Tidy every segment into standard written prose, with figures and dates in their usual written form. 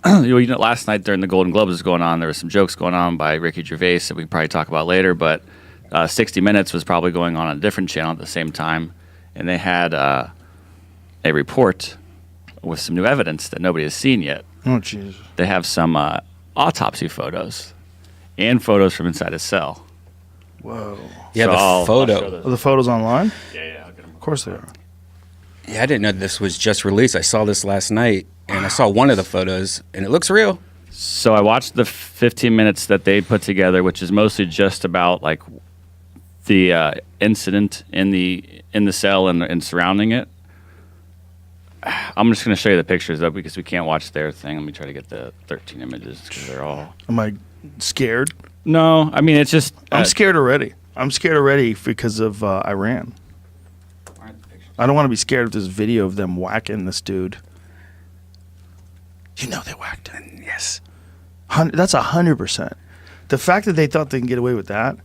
Last night during the Golden Globes was going on, there was some jokes going on by Ricky Gervais that we can probably talk about later, but 60 Minutes was probably going on a different channel at the same time, and they had a report with some new evidence that nobody has seen yet. Oh, Jesus. They have some autopsy photos and photos from inside his cell. Whoa. Yeah, So the photo. Are the photos online? Yeah, I'll get them. Of course they are. Yeah, I didn't know this was just released. I saw this last night, and I saw one of the photos, and it looks real. So I watched the 15 minutes that they put together, which is mostly just about like the incident in the cell and surrounding it. I'm just going to show you the pictures though, because we can't watch their thing. Let me try to get the 13 images because they're all. Am I scared? No, I mean it's just. I'm scared already. I'm scared already because of Iran. I don't want to be scared of this video of them whacking this dude. You know they whacked him. Yes. That's 100%. The fact that they thought they can get away with that,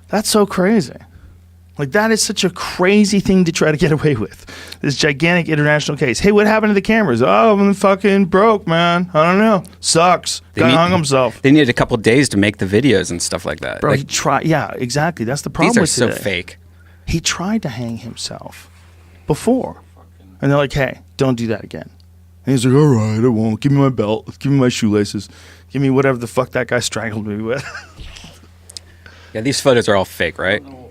that's so crazy. Like, that is such a crazy thing to try to get away with. This gigantic international case. Hey, what happened to the cameras? Oh, I'm fucking broke, man. I don't know. Sucks. Guy hung himself. They needed a couple days to make the videos and stuff like that. Bro, Like, he tried. Yeah, exactly. That's the problem these are with so today. fake. He tried to hang himself before. And they're like, hey, don't do that again. And he's like, all right, I won't. Give me my belt. Give me my shoelaces. Give me whatever the fuck that guy strangled me with. Yeah, these photos are all fake, right? No.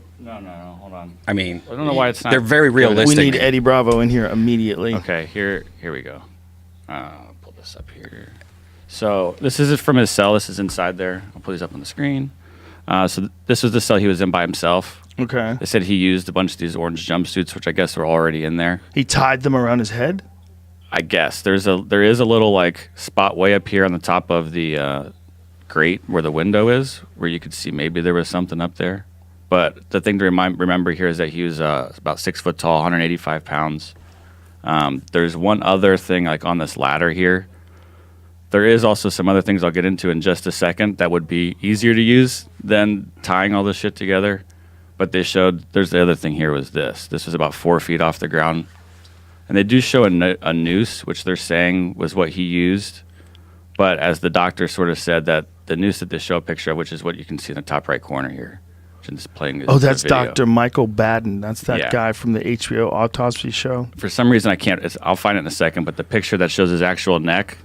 Hold on. I mean, I don't know why it's not. they're very We realistic. need Eddie Bravo in here immediately. Okay, here we go. I'll pull this up here. So this is from his cell. This is inside there. I'll pull these up on the screen. This was the cell he was in by himself. Okay. They said he used a bunch of these orange jumpsuits, which I guess were already in there. He tied them around his head? I guess there is a little like spot way up here on the top of the grate where the window is, where you could see maybe there was something up there. But the thing to remember here is that he was about 6 foot tall, 185 pounds. There's one other thing like on this ladder here. There is also some other things I'll get into in just a second that would be easier to use than tying all this shit together. But they showed, there's the other thing here was this. This was about 4 feet off the ground. And they do show a noose, which they're saying was what he used. But as the doctor sort of said, that the noose that they show a picture of, which is what you can see in the top right corner here. Which is playing Oh, that's video. Dr. Michael Baden. That's that Yeah. guy from the HBO autopsy show. For some reason, I can't. I'll find it in a second. But the picture that shows his actual neck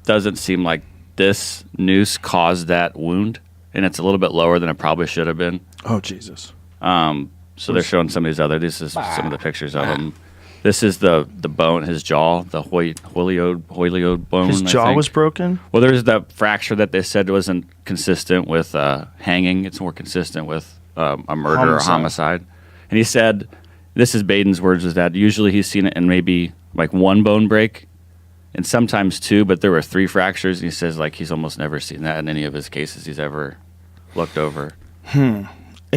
doesn't seem like this noose caused that wound, and it's a little bit lower than it probably should have been. Oh, Jesus. So they're showing some of these other. This is some of the pictures of him. This is the bone, his jaw, the hyoid bone. His I jaw think. was broken? Well, there's that fracture that they said wasn't consistent with hanging. It's more consistent with a murder or homicide. And he said, this is Baden's words, is that usually he's seen it in maybe like one bone break and sometimes two, but there were 3 fractures. And he says like he's almost never seen that in any of his cases he's ever looked over. And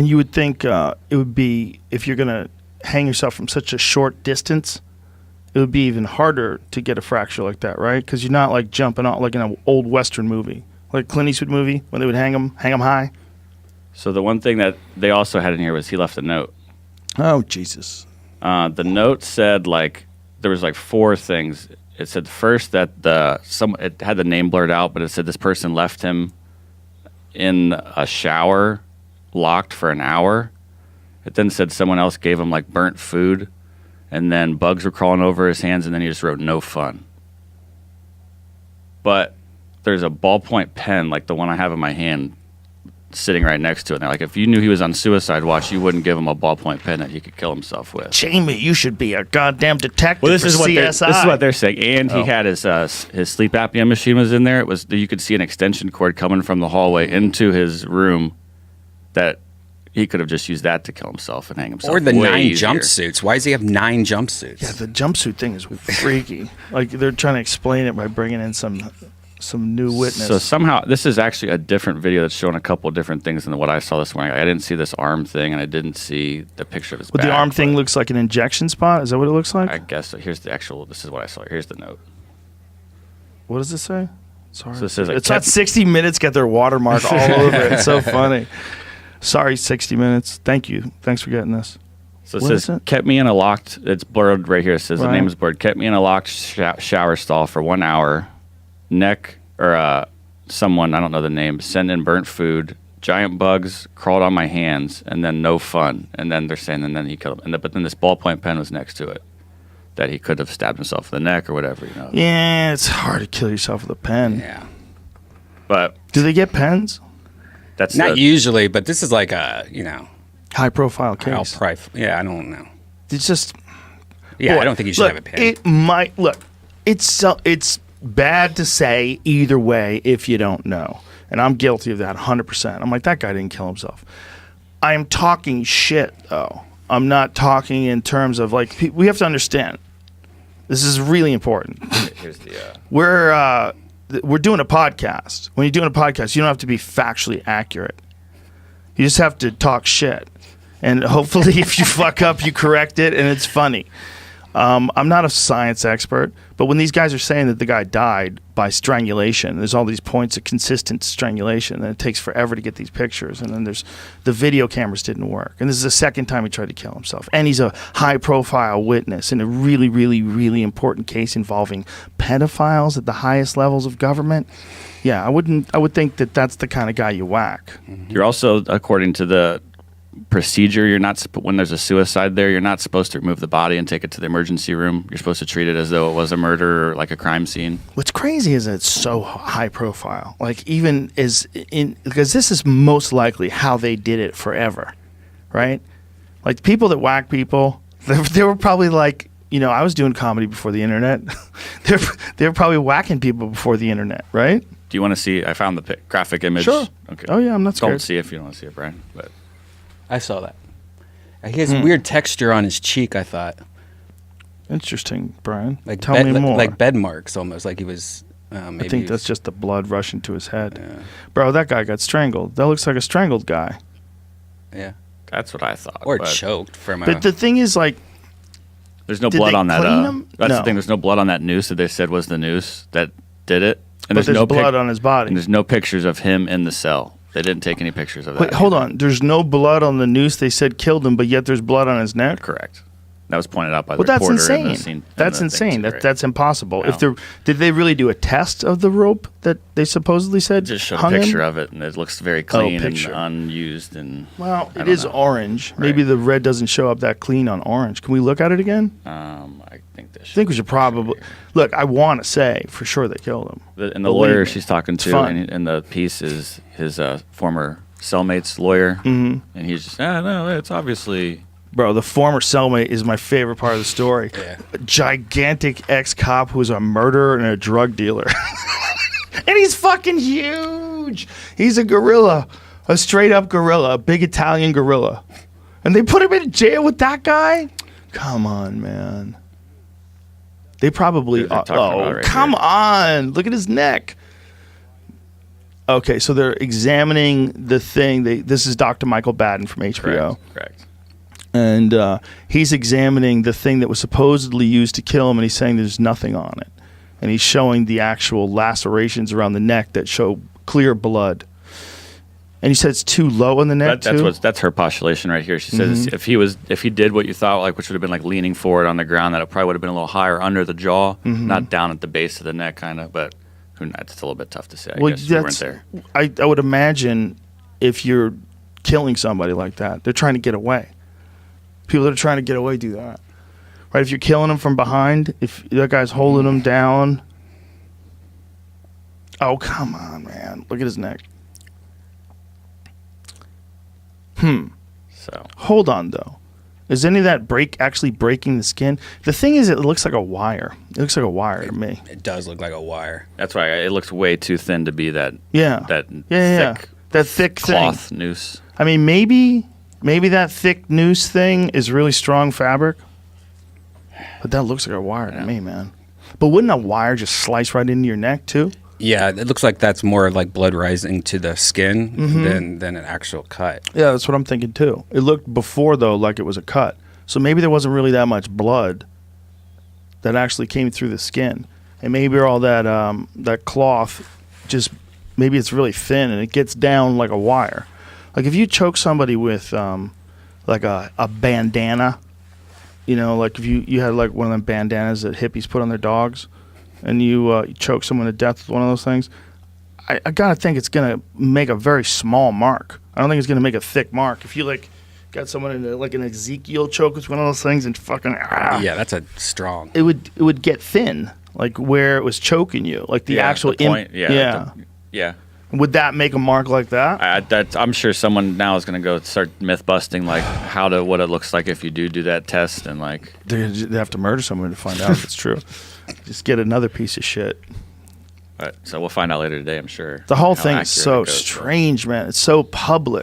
you would think it would be, if you're going to hang yourself from such a short distance, it would be even harder to get a fracture like that, right? Because you're not like jumping out like in an old Western movie, like Clint Eastwood movie, when they would hang him high. So the one thing that they also had in here was he left a note. Oh, Jesus. The note said like there was like 4 things. It said first that it had the name blurred out, but it said this person left him in a shower locked for an hour. It then said someone else gave him like burnt food, and then bugs were crawling over his hands, and then he just wrote no fun. But there's a ballpoint pen like the one I have in my hand sitting right next to it. And they're like, if you knew he was on suicide watch, you wouldn't give him a ballpoint pen that he could kill himself with. Jamie, you should be a goddamn detective Well, this for is CSI. what they're saying. And he had his sleep apnea machine was in there. It was you could see an extension cord coming from the hallway into his room that he could have just used that to kill himself and hang himself. Or the way 9 easier. jumpsuits. Why does he have 9 jumpsuits? Yeah, the jumpsuit thing is freaky. Like they're trying to explain it by bringing in some new witness. So somehow this is actually a different video that's showing a couple of different things than what I saw this morning. I didn't see this arm thing, and I didn't see the picture of his But back. the arm thing looks like an injection spot. Is that what it looks like? I guess so. Here's the actual. This is what I saw. Here's the note. What does it say? Sorry. So it says, like, it's not 60 Minutes get their watermark all over it. It's so funny. Sorry, 60 Minutes. Thank you. Thanks for getting this. So it What is says, it? kept me in a locked, it's blurred right here. It says the Right. name is blurred. Kept me in a locked shower stall for 1 hour. neck or someone, I don't know the name, sent in burnt food, giant bugs crawled on my hands, and then no fun. And then they're saying, and then he killed him. But then this ballpoint pen was next to it, that he could have stabbed himself in the neck or whatever, you know. Yeah, it's hard to kill yourself with a pen. Yeah. But Do they get pens? that's Not usually, but this is like a, you know, High profile I'll case. yeah, I don't know. It's just Yeah, Boy, I don't think you should look, have a pen. It might look. It's bad to say either way if you don't know, and I'm guilty of that 100%. I'm like, that guy didn't kill himself. I am talking shit though. I'm not talking in terms of like we have to understand. This is really important. Here's the We're doing a podcast. When you're doing a podcast, you don't have to be factually accurate. You just have to talk shit. And hopefully if you fuck up, you correct it and it's funny. I'm not a science expert, but when these guys are saying that the guy died by strangulation, there's all these points of consistent strangulation, and it takes forever to get these pictures. And then there's the video cameras didn't work. And this is the second time he tried to kill himself. And he's a high-profile witness in a really, really, really important case involving pedophiles at the highest levels of government. Yeah, I would think that that's the kind of guy you whack. You're also, according to the procedure, you're not when there's a suicide there, you're not supposed to remove the body and take it to the emergency room. You're supposed to treat it as though it was a murder or like a crime scene. What's crazy is that it's so high profile. Like even because this is most likely how they did it forever, right? Like people that whack people, they were probably like, you know, I was doing comedy before the internet. They were probably whacking people before the internet, right? Do you want to see? I found the graphic image. Sure. Okay. Oh yeah, I'm not scared. Don't see if you don't want to see it, Brian. But I saw that. He has a weird texture on his cheek, I thought. Interesting, Brian. Like Tell me more. Like bed marks almost, like he was maybe I think that's just the blood rushing to his head. Bro, that guy got strangled. That looks like a strangled guy. Yeah. that's what I thought. Or but choked from a... But the thing is, like, there's no did blood they on that. clean him? That's No. the thing. There's no blood on that noose that they said was the noose that did it. And but there's no blood on his body. And there's no pictures of him in the cell. They didn't take any pictures of that. Wait, hold on. There's no blood on the noose they said killed him, but yet there's blood on his neck? Correct. That was pointed out by the Well, that's reporter in insane. the scene. That's in the thing insane. too, right? That's impossible. No. If did they really do a test of the rope that they supposedly said Just showed a hung picture him? of it, and it looks very clean and picture. unused. And Well, I it don't is know. orange. Right. Maybe the red doesn't show up that clean on orange. Can we look at it again? I think this. I think we should probably look. I want to say for sure they killed him. And the Believe lawyer me. she's talking It's to fun. in the piece is his former cellmate's lawyer, and he's just, no, it's obviously. Bro, the former cellmate is my favorite part of the story. Yeah. A gigantic ex-cop who's a murderer and a drug dealer. And he's fucking huge. He's a gorilla, a straight-up gorilla, a big Italian gorilla. And they put him in jail with that guy? Come on, man. They probably... They're talking about it right come here. on. Look at his neck. Okay, so they're examining the thing. This is Dr. Michael Baden from HBO. Correct. And he's examining the thing that was supposedly used to kill him, and he's saying there's nothing on it. And he's showing the actual lacerations around the neck that show clear blood. And he said it's too low in the neck, That's her postulation right here. She says if he did what you thought, like, which would have been like leaning forward on the ground, that it probably would have been a little higher under the jaw, not down at the base of the neck, kind of. But it's a little bit tough to say. I guess we weren't there. I would imagine if you're killing somebody like that, they're trying to get away. People that are trying to get away do that. Right? If you're killing them from behind, if that guy's holding them down. Oh, come on, man. Look at his neck. So Hold on, though. Is any of that actually breaking the skin? The thing is, it looks like a wire. It looks like a wire to me. It does look like a wire. that's why it looks way too thin to be that. Yeah. That Yeah. thick That thick cloth thing. noose. I mean, maybe that thick noose thing is really strong fabric. But that looks like a wire to me, man. But wouldn't a wire just slice right into your neck, too? Yeah, it looks like that's more like blood rising to the skin than an actual cut. Yeah, that's what I'm thinking, too. It looked before, though, like it was a cut. So maybe there wasn't really that much blood that actually came through the skin. And maybe all that cloth just, maybe it's really thin and it gets down like a wire. Like if you choke somebody with like a bandana, you know, like if you had like one of them bandanas that hippies put on their dogs, and you choke someone to death with one of those things, I gotta think it's gonna make a very small mark. I don't think it's gonna make a thick mark. If you like got someone in like an Ezekiel choke with one of those things and fucking Yeah, that's a strong. it would get thin, like where it was choking you, like the actual the point. Yeah. Would that make a mark like that? I'm sure someone now is going to go start myth busting, like what it looks like if you do that test, and like They have to murder someone to find out if it's true. Just get another piece of shit. so we'll find out later today, I'm sure. The whole how thing is accurate so it goes, but- strange, man. It's so public.